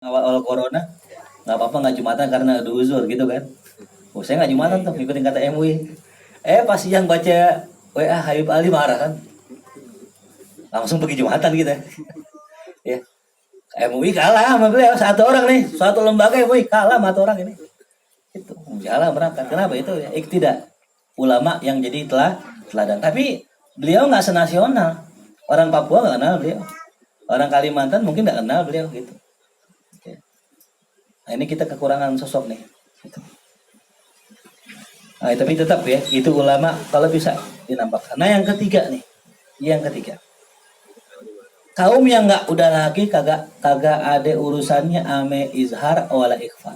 Awal-awal corona nggak apa-apa nggak jumatan karena ada uzur gitu kan. Oh saya nggak jumatan tuh ngikutin kata MUI. Pas yang baca WA Habib Ali marah kan, langsung pergi jumatan gitu ya. MUI kalah sama beliau, satu orang nih, suatu lembaga MUI kalah sama satu orang ini. Itu jalan berangkat. Kenapa itu ya? Tidak ulama yang jadi teladan. Tapi beliau nggak senasional. Orang Papua nggak kenal beliau. Orang Kalimantan mungkin nggak kenal beliau gitu. Nah, ini kita kekurangan sosok nih. Gitu. Nah, tapi tetap ya, itu ulama kalau bisa dinampakkan. Nah, yang ketiga nih, kaum yang nggak udah lagi kagak ada urusannya ame izhar wala ikhfa.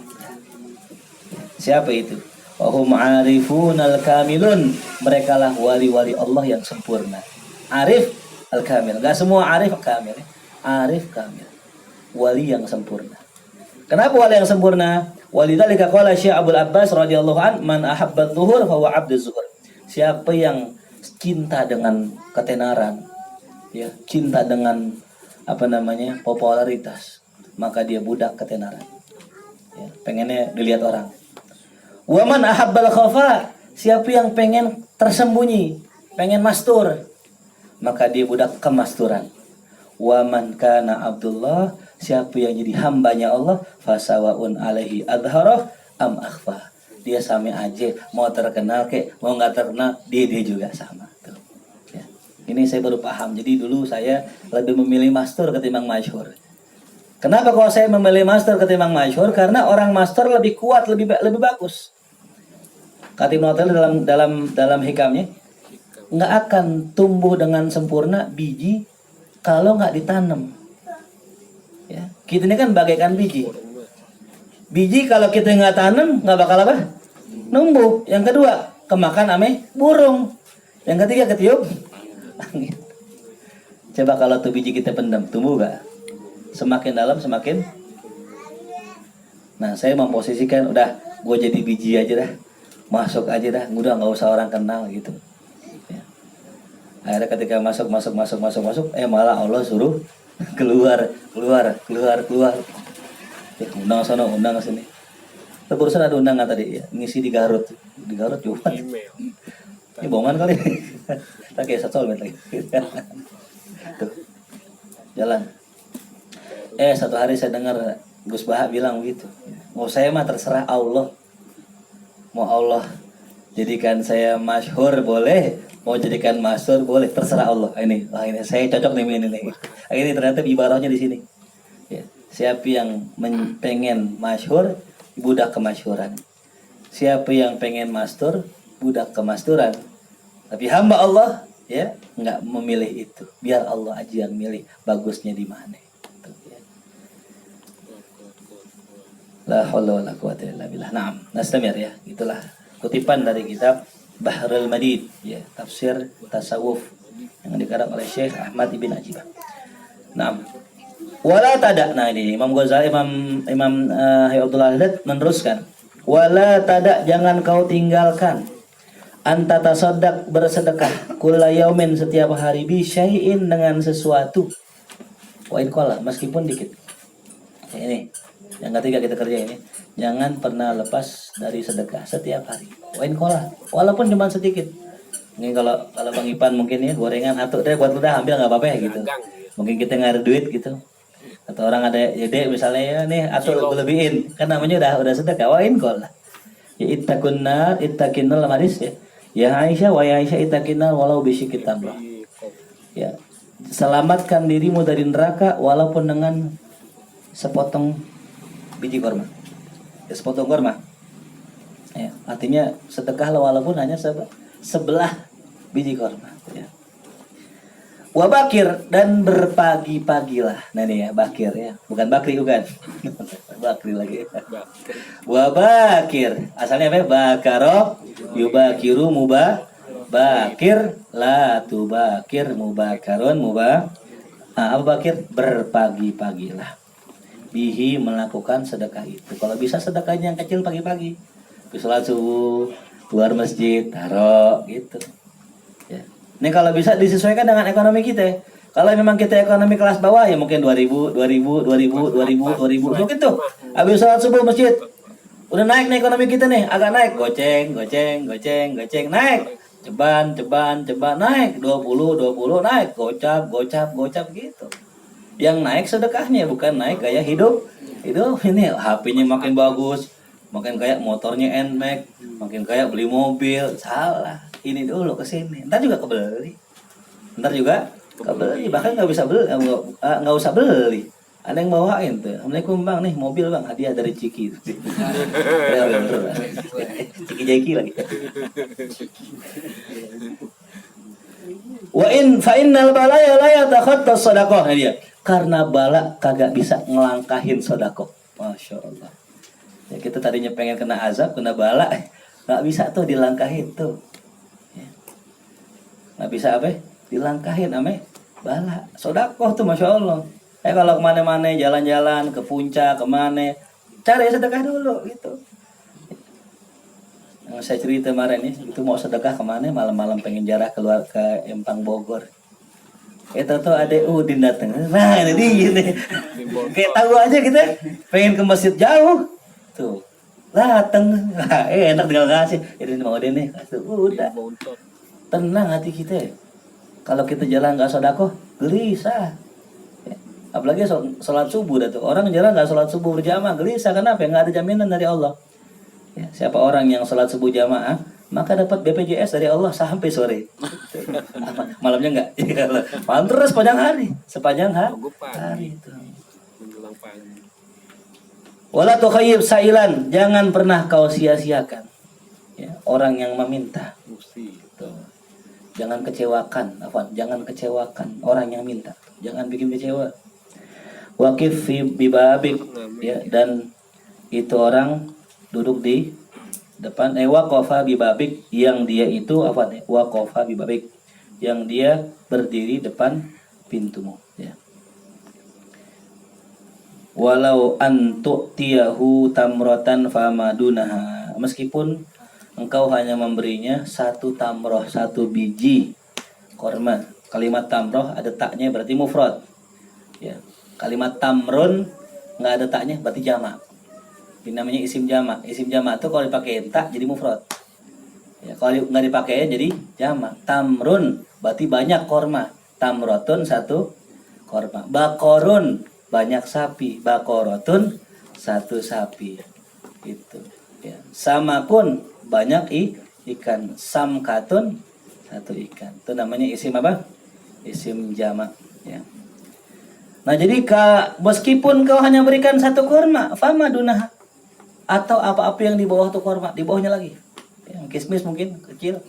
Siapa itu? Wahum arifun al kamilun. Mereka lah wali-wali Allah yang sempurna. Arif al kamil. Gak semua arif kamil. Arif kamil. Wali yang sempurna. Kenapa wali yang sempurna? Walidzalika qala Syekh Abdul Abbas radhiyallahu an, man ahabba dhuhur fa huwa abduz zuhur. Siapa yang cinta dengan ketenaran, ya, cinta dengan popularitas, maka dia budak ketenaran. Ya, pengennya dilihat orang. Wa man ahabbal khafa, siapa yang pengen tersembunyi, pengen mastur, maka dia budak kemasturan. Wa man kana Abdullah, siapa yang jadi hambanya Allah, fasawaun alaihi adharah am akhfa. Dia sama aja, mau terkenal kek, mau nggak terkenal, dia juga sama. Tuh. Ya. Ini saya baru paham. Jadi dulu saya lebih memilih mastur ketimbang masyhur. Kenapa kalau saya memilih mastur ketimbang masyhur? Karena orang mastur lebih kuat, lebih bagus. Kata Ibnu Athaillah dalam hikamnya, nggak akan tumbuh dengan sempurna biji kalau nggak ditanam. Ya, kita ini kan bagaikan biji. Biji kalau kita nggak tanam nggak bakal apa? Numbuh. Yang kedua, kemakan ame burung. Yang ketiga, ketiup angin. Coba kalau tuh biji kita pendam, tumbuh nggak? Semakin dalam semakin. Nah, saya memposisikan udah, gue jadi biji aja dah, masuk aja dah, udah nggak usah orang kenal gitu. Ya. Akhirnya ketika masuk, malah Allah suruh keluar. Ya, undang sana, undang sini. Terusan ada undangan tadi ya, ngisi di Garut juga. Ini bohongan kali. Tak kayak satu lagi. Tuh. Jalan. Satu hari saya dengar Gus Baha bilang gitu. Mau saya mah terserah Allah. Mau Allah jadikan saya masyhur boleh, mau jadikan masyhur boleh, terserah Allah. Ini saya cocok nih ini. Ini ternyata ibaratnya di sini. Ya, siapa yang pengen masyhur, budak kemasyhuran. Siapa yang pengen mastur, budak kemasturan. Tapi hamba Allah ya nggak memilih itu. Biar Allah aja yang milih bagusnya di mana. Ya. La haula wala quwata illa billah. Naam, nastamir ya. Itulah kutipan dari kitab Bahrul Madid ya, tafsir tasawuf yang dikarang oleh Syekh Ahmad Ibn Ajibah. Naam. Wala tada. Nah ini Imam Ghazali, Imam Abdullah Haddad meneruskan. Wala tada, jangan kau tinggalkan. Anta tasaddaq, bersedekah. Kulla yaumin, setiap hari, bi syai'in, dengan sesuatu. Wa in qala, meskipun dikit. Ini yang ketiga kita kerja ini. Jangan pernah lepas dari sedekah setiap hari. Wa in qala, walaupun cuma sedikit. Ini kalau Bang Ipan mungkin ya gorengan atau deh buat udah ambil nggak apa-apa ya gitu. Mungkin kita nggak ada duit gitu. Atau orang ada ya dek misalnya ya nih atau gue lebihin kan namanya udah sedekah. Wa in qala. Ya ittaqinnal hadis ya. Ya Aisyah, wa ya Aisyah ittaqinnal walau bisyikit tamrah. Ya. Selamatkan dirimu dari neraka walaupun dengan sepotong biji korma. Ya, sepotong korma. Ya, artinya sedekahlah walaupun hanya sebelah biji korma. Ya. Wabakir, dan berpagi-pagilah. Nah ini ya, bakir ya, bukan bakri bukan. Bakri lagi. Wabakir, asalnya apa? Bakaro, yubakiru, bakir, la tubakir, mubakarun, apa bakir? Berpagi-pagilah. Bihi, melakukan sedekah itu. Kalau bisa sedekahnya yang kecil pagi-pagi. Sholat subuh, keluar masjid, taruh gitu. Ya. Ini kalau bisa disesuaikan dengan ekonomi kita. Kalau memang kita ekonomi kelas bawah ya mungkin 2000, 2000, 2000, 2000, 2000 begitu. Habis sholat subuh masjid. Udah naik nih ekonomi kita nih, agak naik, goceng, goceng, goceng, goceng, naik. Ceban, ceban, ceban, naik 20, 20 naik, gocap, gocap, gocap gitu. Yang naik sedekahnya bukan naik gaya hidup. Hidup ini HP-nya makin bagus, makin kayak motornya NMAX, makin kayak beli mobil. Salah. Ini dulu ke sini. Ntar juga kebeli. Ntar juga kebeli, bahkan nggak bisa beli, nggak usah beli. Ada yang bawain tuh, Assalamualaikum bang, nih mobil bang, hadiah dari Ciki. Ciki Jeki lagi. Fa innal balaya la yatakhattas sadaqah dia. Karena bala kagak bisa ngelangkahin sedekah. Masya Allah. Ya, kita tadinya pengen kena azab, kena bala, nggak bisa tuh dilangkahin tuh. Ya. Nggak bisa apa? Dilangkahin ame bala. Sedekah tuh Masya Allah. Kalau kemana-mana jalan-jalan ke puncak kemana, cari sedekah dulu gitu. Yang saya cerita kemarin nih, itu mau sedekah kemana malam-malam pengen jarah keluar ke Empang Bogor. Itu tuh ada Udin datang. Nah ini dia nih. Kayak tahu aja kita pengen ke masjid jauh. Tuh datang. Enak tinggal kasih. Ini mau Udin nih. Udah. Tenang hati kita. Kalau kita jalan nggak sedekah, gelisah. Apalagi sholat subuh dah tuh. Orang jalan nggak sholat subuh berjamaah, gelisah. Kenapa? Nggak ada jaminan dari Allah. Ya, siapa orang yang sholat subuh jamaah, maka dapat BPJS dari Allah sampai sore. Malamnya enggak. Malam terus sepanjang hari. Sepanjang hari itu. Wala tukhayyib sailan, jangan pernah kau sia-siakan. Ya, orang yang meminta. Tuh. Jangan kecewakan, jangan kecewakan orang yang minta. Jangan bikin kecewa. Waqif fi bibabik, ya, dan itu orang duduk di depan waqafa bibabik, yang dia itu waqafa bibabik, yang dia berdiri depan pintumu, ya. Walau antu'tiyahu tamrotan famadunaha, meskipun engkau hanya memberinya satu tamroh, satu biji korma. Kalimat tamroh ada taknya berarti mufrad, ya. Kalimat tamrun nggak ada taknya berarti jamak. Ini namanya isim jamak. Isim jamak itu kalau dipakai tak jadi mufrad. Ya, kalau nggak dipakai jadi jamak. Tamrun berarti banyak korma. Tamrotun satu korma. Bakorun banyak sapi. Bakorotun satu sapi. Itu. Ya. Samakun banyak ikan. Samkatun satu ikan. Itu namanya isim apa? Isim jamak. Ya. Nah jadi meskipun kau hanya berikan satu korma, fama dunah, atau apa-apa yang di bawah tuh korma, di bawahnya lagi, yang kismis mungkin kecil.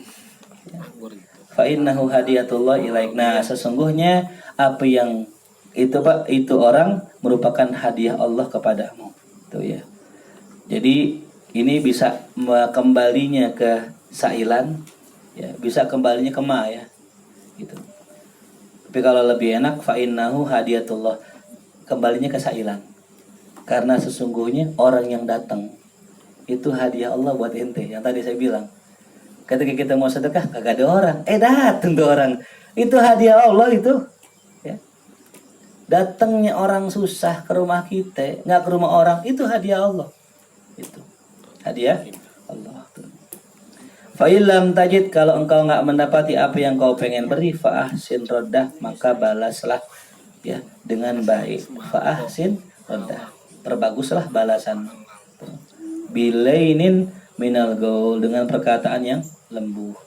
Fa innahu hadiyatullah ilaik. Nah sesungguhnya apa yang itu Pak, itu orang merupakan hadiah Allah kepadamu. Tuh ya. Jadi ini bisa kembalinya ke sailan, ya, bisa kembalinya ke ma, ya, gitu. Tapi kalau lebih enak fa innahu hadiyatullah, kembalinya ke sailan. Karena sesungguhnya orang yang datang itu hadiah Allah buat ente. Yang tadi saya bilang, ketika kita mau sedekah kagak ada orang, datang tuh orang. Itu hadiah Allah itu. Ya. Datangnya orang susah ke rumah kita, nggak ke rumah orang, itu hadiah Allah. Itu hadiah Allah. Fa'ilam tajid, kalau engkau nggak mendapati apa yang kau pengen beri, fa'ahsin roddah, maka balaslah, ya, dengan baik. Fa'ahsin roddah, perbaguslah balasan. Bilainin minal gaul, dengan perkataan yang lembut.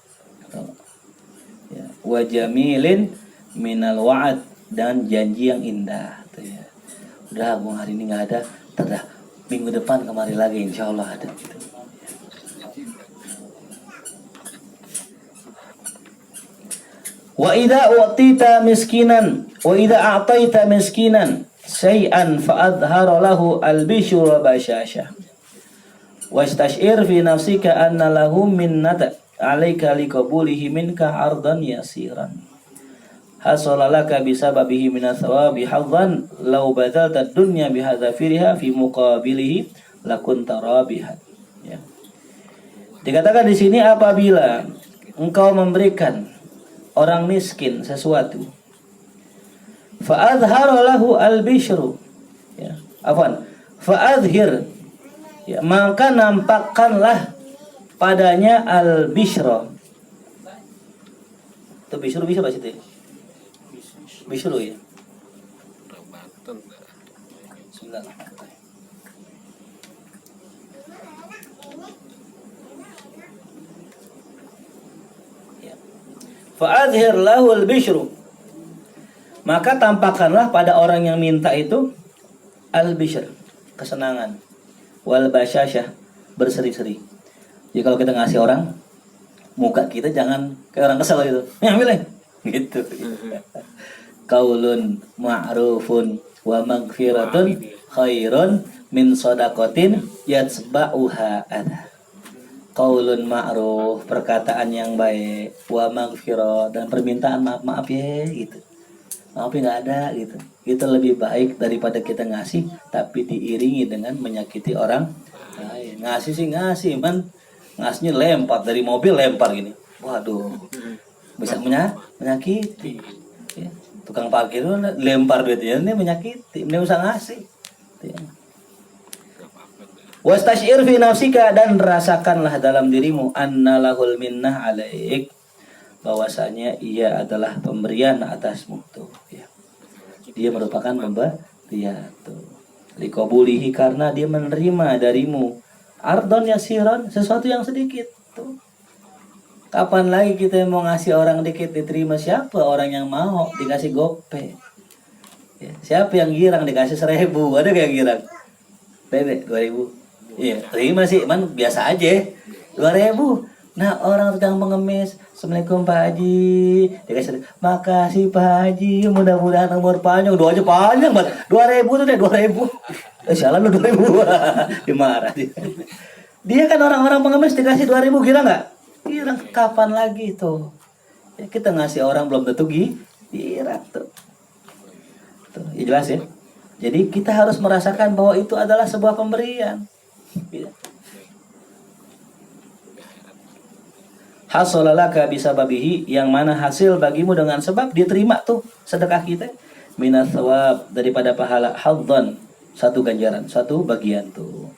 Ya. Wajamilin minal wa'ad, dan janji yang indah. Ya. Udah, Bung, hari ini nggak ada, terdah minggu depan kemari lagi, insya Allah ada. Gitu. Wa idza u'tita miskinan wa idza a'taita miskinan syai'an fa'adhhara lahu al-bishru wa bashasha wastash'ir fi nafsika anna lahu minnata 'alaika liqabulihi minka 'ardan yasiran hasalalaka bisababihi minathawabi hadzan law badalta ad-dunya bihadzafiriha fi muqabilihi lakunta rabihan. Ya. Dikatakan di sini apabila engkau memberikan orang miskin sesuatu, Fa'adhara lahu al-bishru. Ya, afwan. Fa'adhir. Ya, maka nampakkanlah padanya al-bishra. Itu bishru bisa bahasa itu. Bishru ya. Bismillahirrahmanirrahim. Ya. Fa'adhir lahu al-bishru. Maka tampakkanlah pada orang yang minta itu al-bishr, kesenangan, wal basyasyah, berseri-seri. Jadi kalau kita ngasih orang, muka kita jangan kayak orang kesel gitu. Ambil gitu. Qaulun ma'rufun wa maghfiratun khairun min shadaqatin yatsba'uha adha. Qaulun ma'ruf, perkataan yang baik, wa maghfirah, dan permintaan maaf-maaf ya gitu. Maafnya nggak ada gitu. Itu lebih baik daripada kita ngasih tapi diiringi dengan menyakiti orang lain. Ngasih sih ngasih, man ngasihnya lempar dari mobil, lempar gini. Waduh, bisa menyakiti. Ya. Tukang parkir itu lempar duitnya, ini menyakiti. Ini usah ngasih. Ya. Wastashir fi nafsika, dan rasakanlah dalam dirimu anna lahul minnah alaik, bahwasanya ia adalah pemberian atasmu tuh ya. Dia merupakan pemberian tuh. Liqabulihi, karena dia menerima darimu ardon yasiron, sesuatu yang sedikit tuh. Kapan lagi kita mau ngasih orang dikit diterima? Siapa orang yang mau dikasih gope? Ya, siapa yang girang dikasih 1.000? Ada yang girang? Dede 2.000. Iya, terima sih, man biasa aja. 2.000. Nah, orang sedang pengemis, Assalamualaikum Pak Haji, dikasih, makasih Pak Haji, mudah-mudahan umur panjang, doanya panjang banget, 2.000 tuh deh, 2.000, salah lu 2.000, dimarah dia. Dia kan orang-orang pengemis dikasih 2.000, kira nggak? Kira kapan lagi tuh? Ya, kita ngasih orang belum tentu kira tuh. Tuh, ya jelas ya. Jadi kita harus merasakan bahwa itu adalah sebuah pemberian. Ya. Hasolalaka bisababihi, yang mana hasil bagimu dengan sebab diterima tuh sedekah kita, minat thawab, daripada pahala, hadzan, satu ganjaran, satu bagian tuh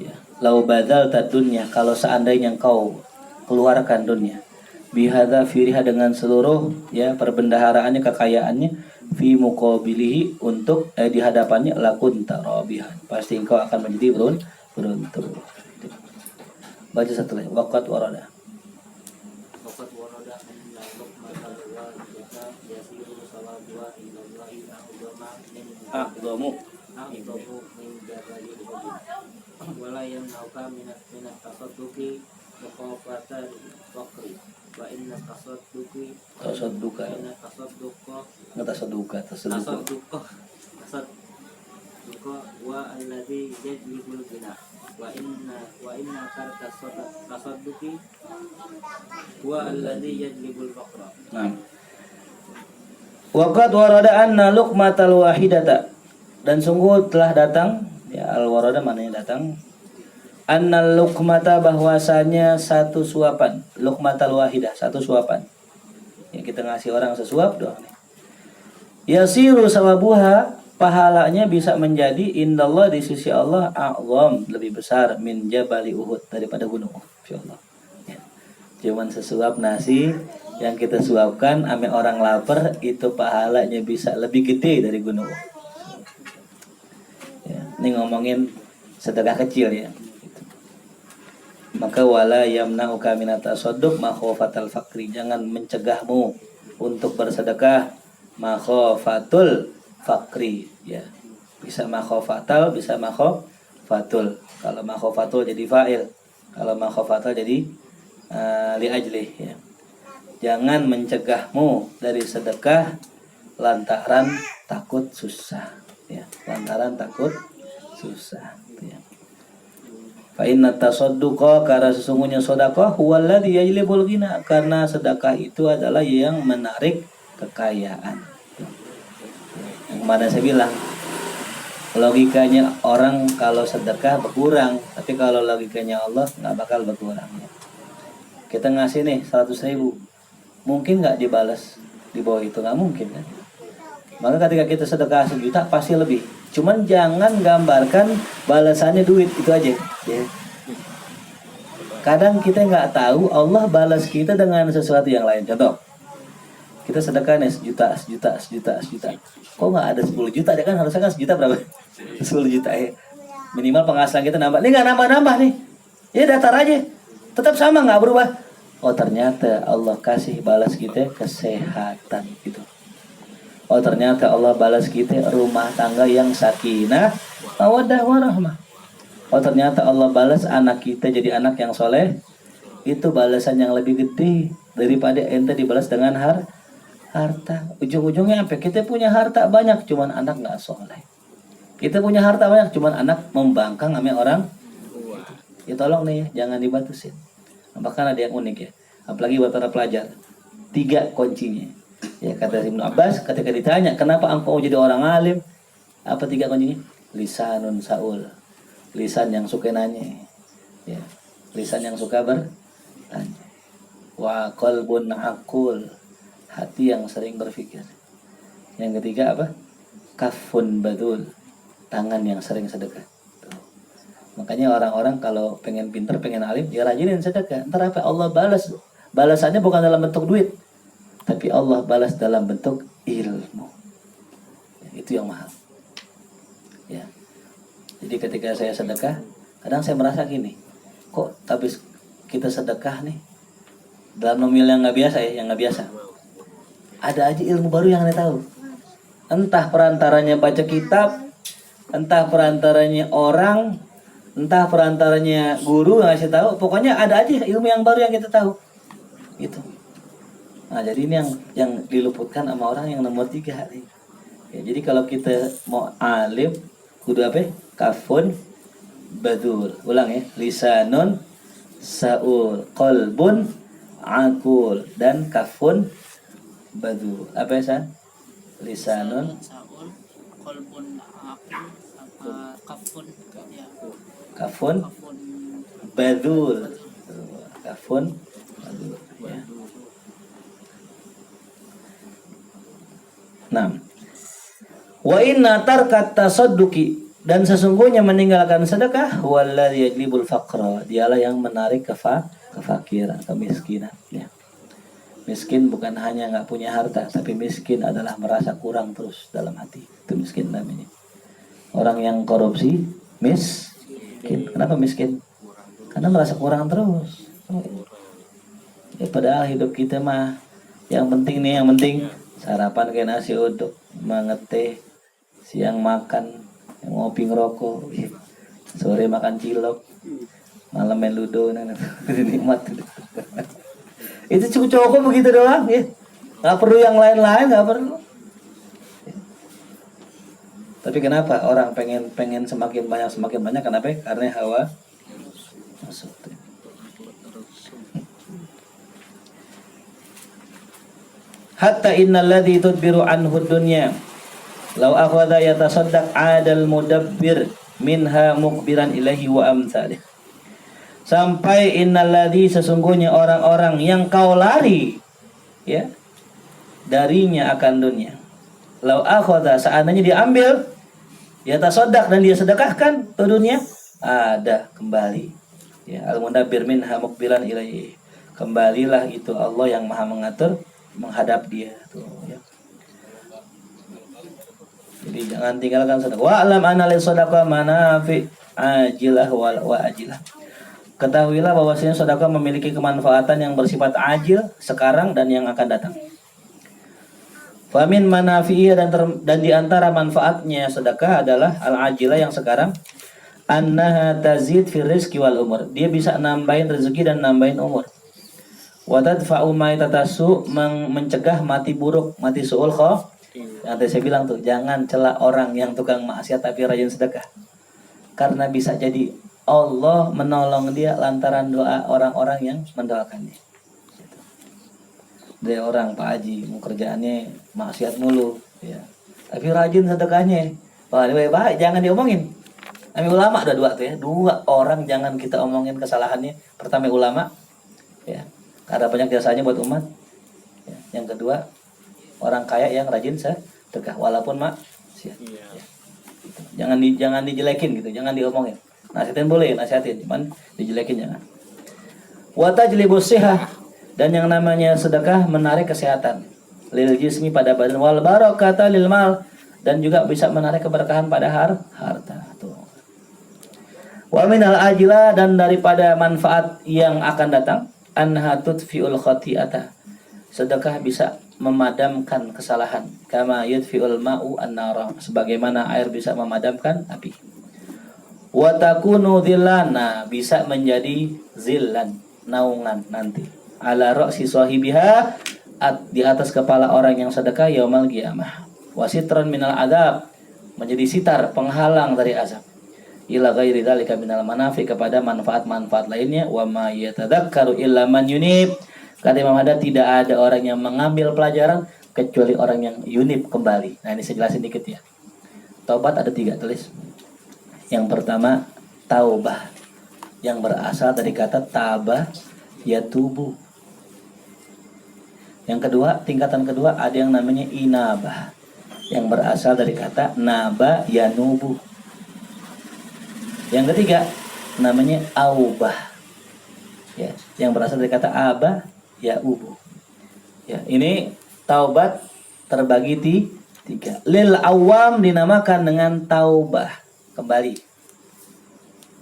ya. Lau badal tadunya, kalau seandainya engkau keluarkan dunia, bihadza firiha, dengan seluruh ya perbendaharaannya, kekayaannya, fi muqabilihi, untuk di hadapannya, lakun tarabihan, pasti engkau akan menjadi beruntung. Baca satu lagi, waqat warada. Aqdamu min jabali wala yamnauka minat tasadduqi muqafatan faqri wa inna tasadduqa wa alladhi yajlibul ghina wa inna tarka tasadduqi wa alladhi yajlibul faqra. Nah, waqad warada anna luqmatal wahidata, dan sungguh telah datang ya, al warada maknanya datang, anna luqmata, bahwasanya satu suapan, luqmatal wahidah, satu suapan ya, kita ngasih orang sesuap doang nih, yasiru sawabuha, pahalanya bisa menjadi indallah, di sisi Allah, a'zam, lebih besar, min jabali Uhud, daripada gunung Uhud, insyaallah ya. Cuman sesuap nasi yang kita suapkan ame orang lapar, itu pahalanya bisa lebih gede dari gunung ya. Ini ngomongin sedekah kecil ya gitu. Maka wala yamna'uka minat tasadduq makhofatal fakri, jangan mencegahmu untuk bersedekah makhofatul fakri ya. Bisa makhofatal, bisa makhofatul. Kalau makhofatul jadi fa'il, kalau makhofatal jadi li ajlih ya. Jangan mencegahmu dari sedekah lantaran takut susah ya, lantaran takut susah ya. Fa inna tasadduqa, karena sesungguhnya sedekah huwallazi yajlibul ghina, karena sedekah itu adalah yang menarik kekayaan. Yang mana saya bilang logikanya orang kalau sedekah berkurang, tapi kalau logikanya Allah nggak bakal berkurang ya. Kita ngasih nih 100.000, mungkin nggak dibalas di bawah itu, nggak mungkin kan? Maka ketika kita sedekah 1 juta pasti lebih. Cuman jangan gambarkan balasannya duit, itu aja. Ya. Kadang kita nggak tahu Allah balas kita dengan sesuatu yang lain. Contoh, kita sedekah nih 1 juta, 1 juta, 1 juta, 1 juta. Kok nggak ada 10 juta? Ya kan harusnya kan 1 juta berapa? 10 juta ya. Minimal penghasilan kita nambah. Ini nggak nambah-nambah nih. Ya datar aja. Tetap sama nggak berubah. Oh ternyata Allah kasih balas kita kesehatan gitu. Oh ternyata Allah balas kita rumah tangga yang sakinah, mawaddah warahmah. Oh ternyata Allah balas anak kita jadi anak yang soleh. Itu balasan yang lebih gede daripada ente dibalas dengan harta. Ujung-ujungnya sampai kita punya harta banyak, cuman anak nggak soleh. Kita punya harta banyak, cuman anak membangkang sama orang. Ya tolong nih ya, jangan dibatusin. Bahkan ada yang unik ya, apalagi buat para pelajar. 3 kuncinya. Ya kata Ibnu Abbas ketika ditanya kenapa engkau jadi orang alim, apa 3 kuncinya? Lisanun saul, lisan yang suka nanya, ya, lisan yang suka bertanya. Wa qalbun aqul, hati yang sering berpikir. Yang ketiga apa? Kafun badul, tangan yang sering sedekah. Tuh. Makanya orang-orang kalau pengen pinter, pengen alim, ya rajinin sedekah. Ntar apa? Allah balas. Balasannya bukan dalam bentuk duit, tapi Allah balas dalam bentuk ilmu. Ya, itu yang mahal. Ya. Jadi ketika saya sedekah, kadang saya merasa gini, kok habis kita sedekah nih, dalam nomil yang nggak biasa ya, yang nggak biasa. Ada aja ilmu baru yang Anda tahu. Entah perantaranya baca kitab, entah perantaranya orang, entah perantaranya guru ngasih tahu. Pokoknya ada aja ilmu yang baru yang kita tahu. Gitu. Nah jadi ini yang diluputkan sama orang yang nomor 3 hari. Ya, jadi kalau kita mau alim, kudu apa? Kafun badul. Ulang ya. Lisanun saul, qalbun aqul, dan kafun badul. Apa ya San? Lisanun saul, qalbun aqul, kafun ya. Kafun Kafun badul. Kafun badul. Ya. 6. Wa inna tarkat tasadduqi, dan sesungguhnya meninggalkan sedekah walladzi yajlibul faqra, dialah yang menarik kefakiran, kemiskinan ya. Miskin bukan hanya nggak punya harta, tapi miskin adalah merasa kurang terus dalam hati. Itu miskin namanya. Orang yang korupsi miskin. Kenapa miskin? Karena merasa kurang terus. Ya, padahal hidup kita mah yang penting nih, yang penting sarapan kayak nasi uduk, mengeteh, siang makan, ngopi ngerokok, sore makan cilok, malam main ludo, nikmat. Itu cukup begitu doang ya, nggak perlu yang lain-lain, nggak perlu. Tapi kenapa orang pengen semakin banyak? Kenapa? Karena hawa nafsu. Hatta innal ladzi tudbiru anhu dunya law akhadha yatasaddaq 'adal mudabbir minha mukbiran ilahi wa amsalih. Sampai innal ladzi, sesungguhnya orang-orang yang kau lari ya darinya akan dunia. Law akhadha, seandainya diambil, yatasaddaq, dan dia sedekahkan ke dunia, ada kembali ya, al mudabbir minha mukbiran ilahi, kembalilah itu Allah yang maha mengatur menghadap dia tuh ya. Jadi jangan tinggalkan sedekah. Wa alam anna lis sadaqah manafi ajilah wa ajilah. Ketahuilah bahwasanya sedekah memiliki kemanfaatan yang bersifat ajil sekarang dan yang akan datang. Famin manafi'iyah, dan di antara manfaatnya sedekah adalah al-ajilah yang sekarang, annaha tazid fir rizqi wal umur. Dia bisa nambahin rezeki dan nambahin umur. Wa tadfa'u ma tatasu, mencegah mati buruk, mati suul kho. Yang tadi saya bilang tuh, jangan cela orang yang tukang maksiat tapi rajin sedekah. Karena bisa jadi Allah menolong dia lantaran doa orang-orang yang mendoakan dia. Dia orang Pak Haji, kerjaannya maksiat mulu ya, tapi rajin sedekahnya. Wah, ini baik, jangan diomongin. Kami ulama ada 2 tuh ya. 2 orang jangan kita omongin kesalahannya. Pertama ulama ya, karena banyak jasanya buat umat ya. Yang kedua orang kaya yang rajin Tekah walaupun maksiat. Iya. Ya. Gitu. Jangan dijelekin gitu, jangan diomongin. Nasihatin boleh, nasihatin, cuman dijelekin jangan. Wa tajlibus sihah, dan yang namanya sedekah menarik kesehatan. Lil jismi pada badan, wal barakata lil mal, dan juga bisa menarik keberkahan pada harta. Tuh. Wa minal ajila, dan daripada manfaat yang akan datang, anha tudfiul khati'ata. Sedekah bisa memadamkan kesalahan, kama yudfiul ma'u an-nara, sebagaimana air bisa memadamkan api. Wa takunu dhillan, nah bisa menjadi zillan, naungan nanti. Ala ra'si sahibiha, di atas kepala orang yang sedekah yaumul qiyamah. Wasitran minal adab, menjadi sitar penghalang dari azab. Ila ghairi dzalika minal manafi, kepada manfaat-manfaat lainnya. Wa ma yatadzakkaru illa man yunib, kata Imam Haddad, tidak ada orang yang mengambil pelajaran kecuali orang yang yunib kembali. Nah ini saya jelasin dikit ya. Taubat ada 3, tulis. Yang pertama taubah, yang berasal dari kata taba yatubu. Yang kedua, tingkatan kedua ada yang namanya inabah, yang berasal dari kata naba yanubu. Yang ketiga namanya aubah, ya, yang berasal dari kata abah yaubu. Ya, ini taubat terbagi 3. Lil awam dinamakan dengan taubah, kembali.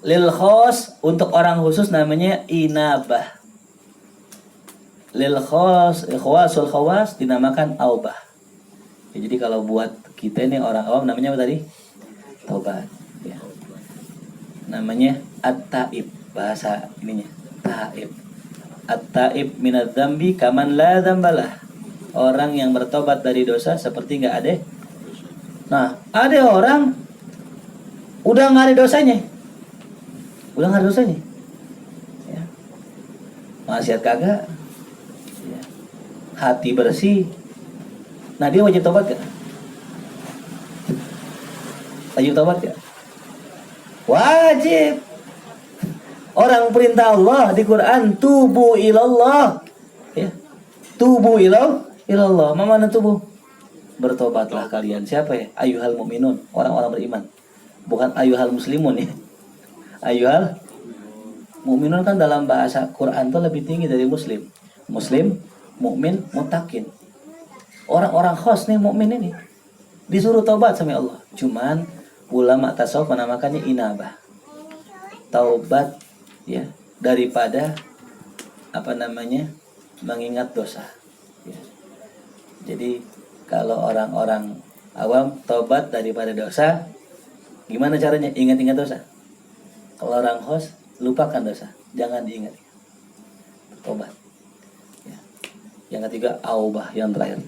Lil khos, untuk orang khusus namanya inabah. Lil khawasul khawas dinamakan aubah. Ya, jadi kalau buat kita ini orang awam namanya apa tadi? Taubat. Ya. Namanya at-taib, bahasa ininya taib. At-taib minadz dzambi kaman la dzambalah. Orang yang bertobat dari dosa seperti nggak ada. Nah, ada orang udah nggak ada dosanya. Udah nggak ada dosanya. Ya. Maksiat kagak. Ya. Hati bersih. Nah, dia wajib tobat gak? Wajib tobat gak? Wajib. Orang perintah Allah di Quran, tubu ilallah. Ya. Tubu ilallah. Mana tubuh? Bertobatlah kalian. Siapa ya? Ayuhal mu'minun, orang-orang beriman. Bukan ayuhal muslimun ya. Ayuhal mu'minun kan dalam bahasa Quran itu lebih tinggi dari muslim. Muslim, mukmin, mutakin. Orang-orang khos nih mukmin ini disuruh taubat sama Allah. Cuman ulama tasawuf menamakannya inabah. Taubat ya daripada mengingat dosa. Ya. Jadi kalau orang-orang awam taubat daripada dosa, gimana caranya? Ingat-ingat dosa. Kalau orang khos, lupakan dosa, jangan diingat. Taubat. Ya. Yang ketiga aubah, yang terakhir